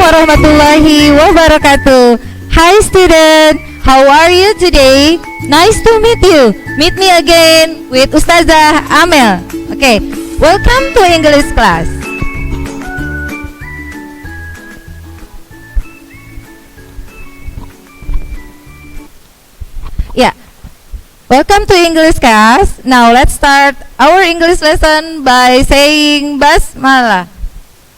warahmatullahi wabarakatuh. Hi student, how are you today? Nice to meet you. Meet me again with Ustazah Amel. Okay, welcome to English class. Yeah, welcome to English class. Now let's start our English lesson by saying Basmalah.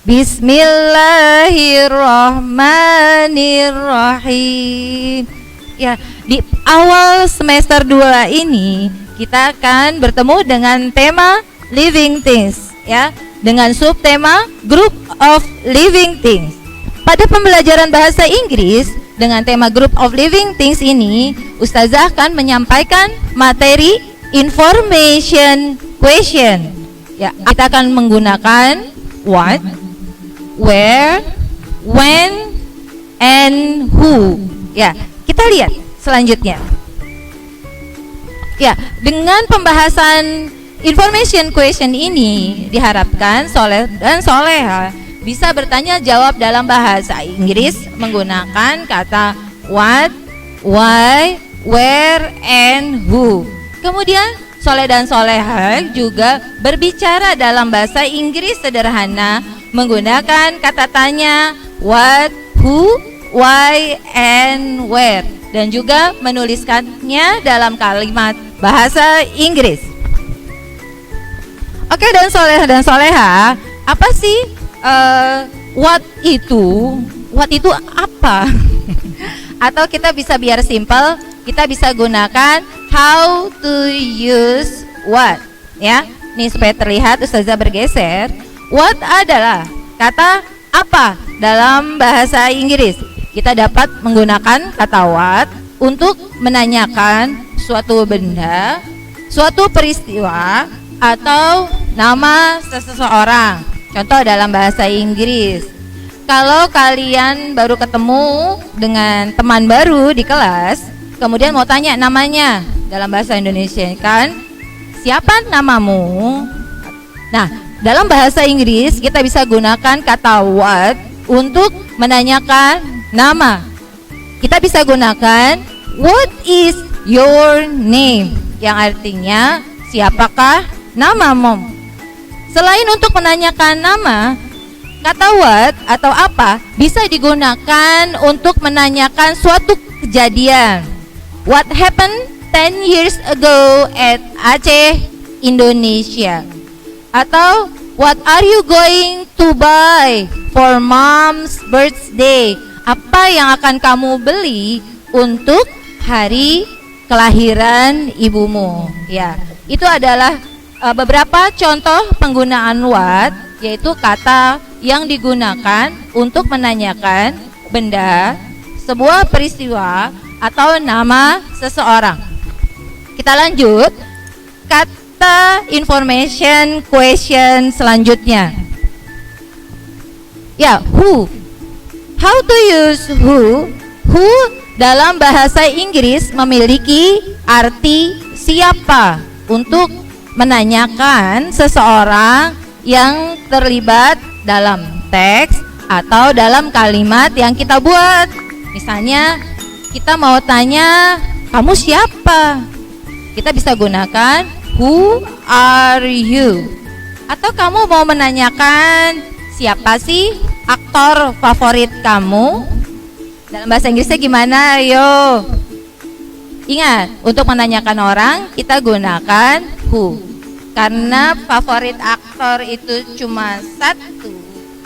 Bismillahirrahmanirrahim. Ya, di awal semester 2 ini kita akan bertemu dengan tema living things, ya, dengan subtema group of living things. Pada pembelajaran bahasa Inggris dengan tema group of living things ini, Ustazah akan menyampaikan materi information question. Ya, kita akan menggunakan what, where, when, and who. Ya, kita lihat selanjutnya. Ya, dengan pembahasan information question ini diharapkan Soleh dan Soleha bisa bertanya jawab dalam bahasa Inggris menggunakan kata what, why, where, and who. Kemudian Soleh dan Soleha juga berbicara dalam bahasa Inggris sederhana menggunakan kata tanya what, who, why, and where, dan juga menuliskannya dalam kalimat bahasa Inggris. Oke, dan Soleh dan Soleha, apa sih what itu? What itu apa? Atau kita bisa biar simple, kita bisa gunakan how to use what, ya. Nih supaya terlihat Ustazah bergeser. What adalah kata apa dalam bahasa Inggris. Kita dapat menggunakan kata what untuk menanyakan suatu benda, suatu peristiwa, atau nama seseorang. Contoh dalam bahasa Inggris, kalau kalian baru ketemu dengan teman baru di kelas, kemudian mau tanya namanya, dalam bahasa Indonesia kan, siapa namamu? Nah, dalam bahasa Inggris kita bisa gunakan kata what untuk menanyakan nama. Kita bisa gunakan what is your name, yang artinya siapakah namamu. Selain untuk menanyakan nama, kata what atau apa bisa digunakan untuk menanyakan suatu kejadian. What happened 10 years ago at Aceh, Indonesia? Atau what are you going to buy for mom's birthday? Apa yang akan kamu beli untuk hari kelahiran ibumu? Ya, itu adalah beberapa contoh penggunaan what, yaitu kata yang digunakan untuk menanyakan benda, sebuah peristiwa, atau nama seseorang. Kita lanjut kata information question selanjutnya. Ya, who. How to use who? Who dalam bahasa Inggris memiliki arti siapa untuk menanyakan seseorang yang terlibat dalam teks atau dalam kalimat yang kita buat. Misalnya kita mau tanya kamu siapa, kita bisa gunakan who are you. Atau kamu mau menanyakan siapa sih aktor favorit kamu, dalam bahasa Inggrisnya gimana? Ayo, ingat, untuk menanyakan orang kita gunakan who. Karena favorit aktor itu cuma satu,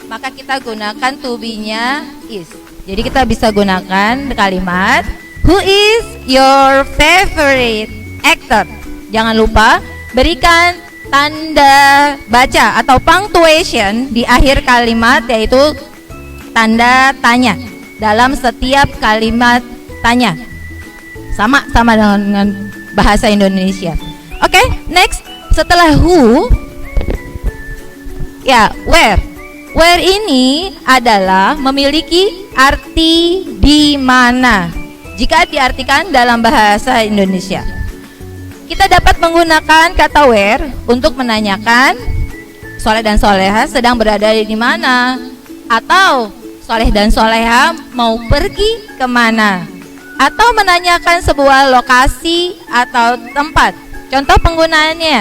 maka kita gunakan to be-nya is. Jadi kita bisa gunakan kalimat who is your favorite actor. Jangan lupa berikan tanda baca atau punctuation di akhir kalimat, yaitu tanda tanya dalam setiap kalimat tanya. Sama dengan bahasa Indonesia. Oke, next. Setelah who, ya, where. Where ini adalah memiliki arti di mana jika diartikan dalam bahasa Indonesia. Kita dapat menggunakan kata where untuk menanyakan Soleh dan Soleha sedang berada di mana, atau soleh dan soleha mau pergi kemana, atau menanyakan sebuah lokasi atau tempat. Contoh penggunaannya,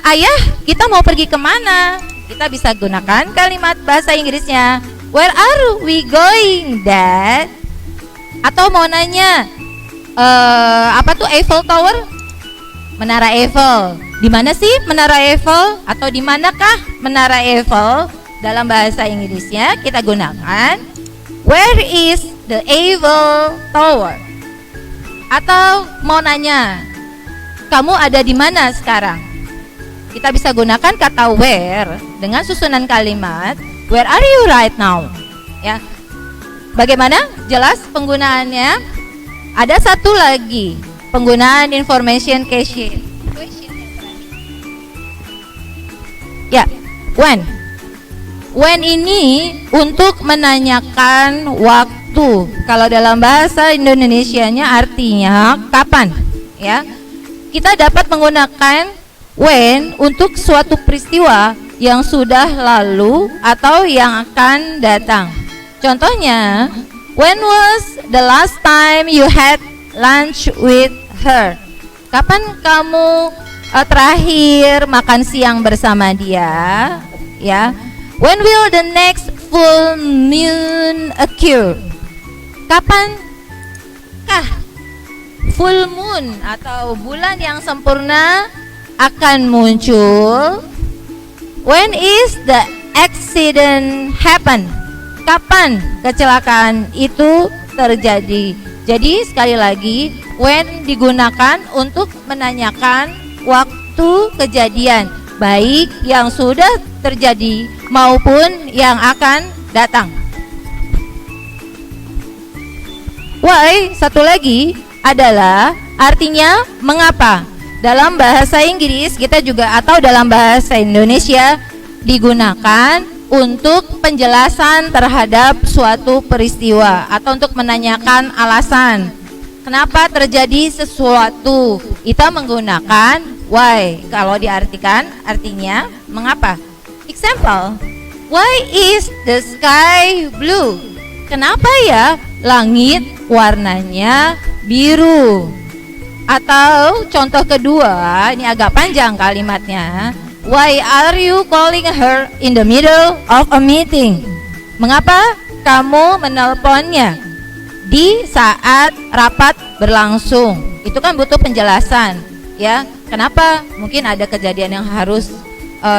ayah, kita mau pergi kemana? Kita bisa gunakan kalimat bahasa Inggrisnya, where are we going, Dad? Atau mau nanya, apa tuh Eiffel Tower? Menara Eiffel. Di mana sih Menara Eiffel? Atau di manakah Menara Eiffel? Dalam bahasa Inggrisnya kita gunakan where is the Eiffel Tower? Atau mau nanya, kamu ada di mana sekarang? Kita bisa gunakan kata where dengan susunan kalimat where are you right now? Ya. Bagaimana? Jelas penggunaannya? Ada satu lagi, penggunaan information question. Ya, when. When ini untuk menanyakan waktu. Kalau dalam bahasa Indonesianya artinya kapan, ya. Kita dapat menggunakan when untuk suatu peristiwa yang sudah lalu atau yang akan datang. Contohnya, when was the last time you had lunch with her? Kapan kamu terakhir makan siang bersama dia? Ya. When will the next full moon occur? Kapankah full moon atau bulan yang sempurna akan muncul? When is the accident happen? Kapan kecelakaan itu terjadi? Jadi sekali lagi, when digunakan untuk menanyakan waktu kejadian, baik yang sudah terjadi maupun yang akan datang. Why, satu lagi adalah artinya mengapa. Dalam bahasa Inggris kita juga atau dalam bahasa Indonesia digunakan untuk penjelasan terhadap suatu peristiwa atau untuk menanyakan alasan kenapa terjadi sesuatu. Kita menggunakan why. Kalau diartikan artinya mengapa. Example, why is the sky blue? Kenapa ya langit warnanya biru? Atau contoh kedua, ini agak panjang kalimatnya. Why are you calling her in the middle of a meeting? Mengapa kamu menelponnya di saat rapat berlangsung? Itu kan butuh penjelasan, ya. Kenapa? Mungkin ada kejadian yang harus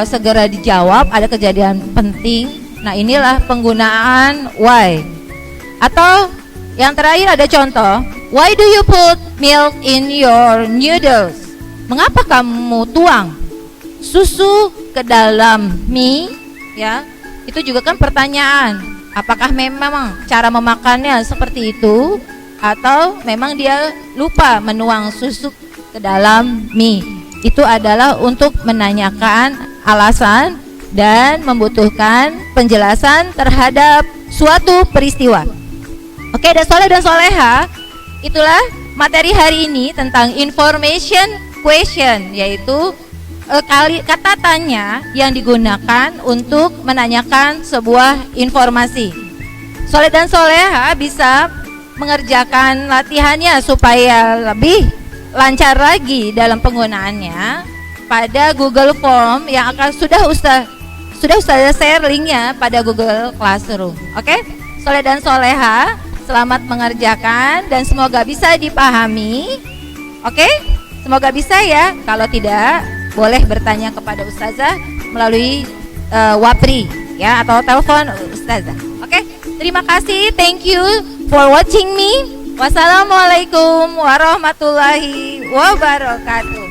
segera dijawab, ada kejadian penting. Nah, inilah penggunaan why. Atau yang terakhir ada contoh, why do you put milk in your noodles? Mengapa kamu tuang susu ke dalam mie? Ya, itu juga kan pertanyaan. Apakah memang cara memakannya seperti itu, atau memang dia lupa menuang susu ke dalam mie? Itu adalah untuk menanyakan alasan dan membutuhkan penjelasan terhadap suatu peristiwa. Oke, dan soleh dan soleha, itulah materi hari ini tentang information question, yaitu kata tanya yang digunakan untuk menanyakan sebuah informasi. Soleh dan soleha bisa mengerjakan latihannya supaya lebih lancar lagi dalam penggunaannya pada Google Form yang akan sudah Ustazah share linknya pada Google Classroom. Oke, soleh dan soleha, selamat mengerjakan dan semoga bisa dipahami. Oke, semoga bisa ya. Kalau tidak, boleh bertanya kepada Ustazah melalui Wapri ya, atau telepon Ustazah. Oke, terima kasih. Thank you for watching me. Wassalamualaikum warahmatullahi wabarakatuh.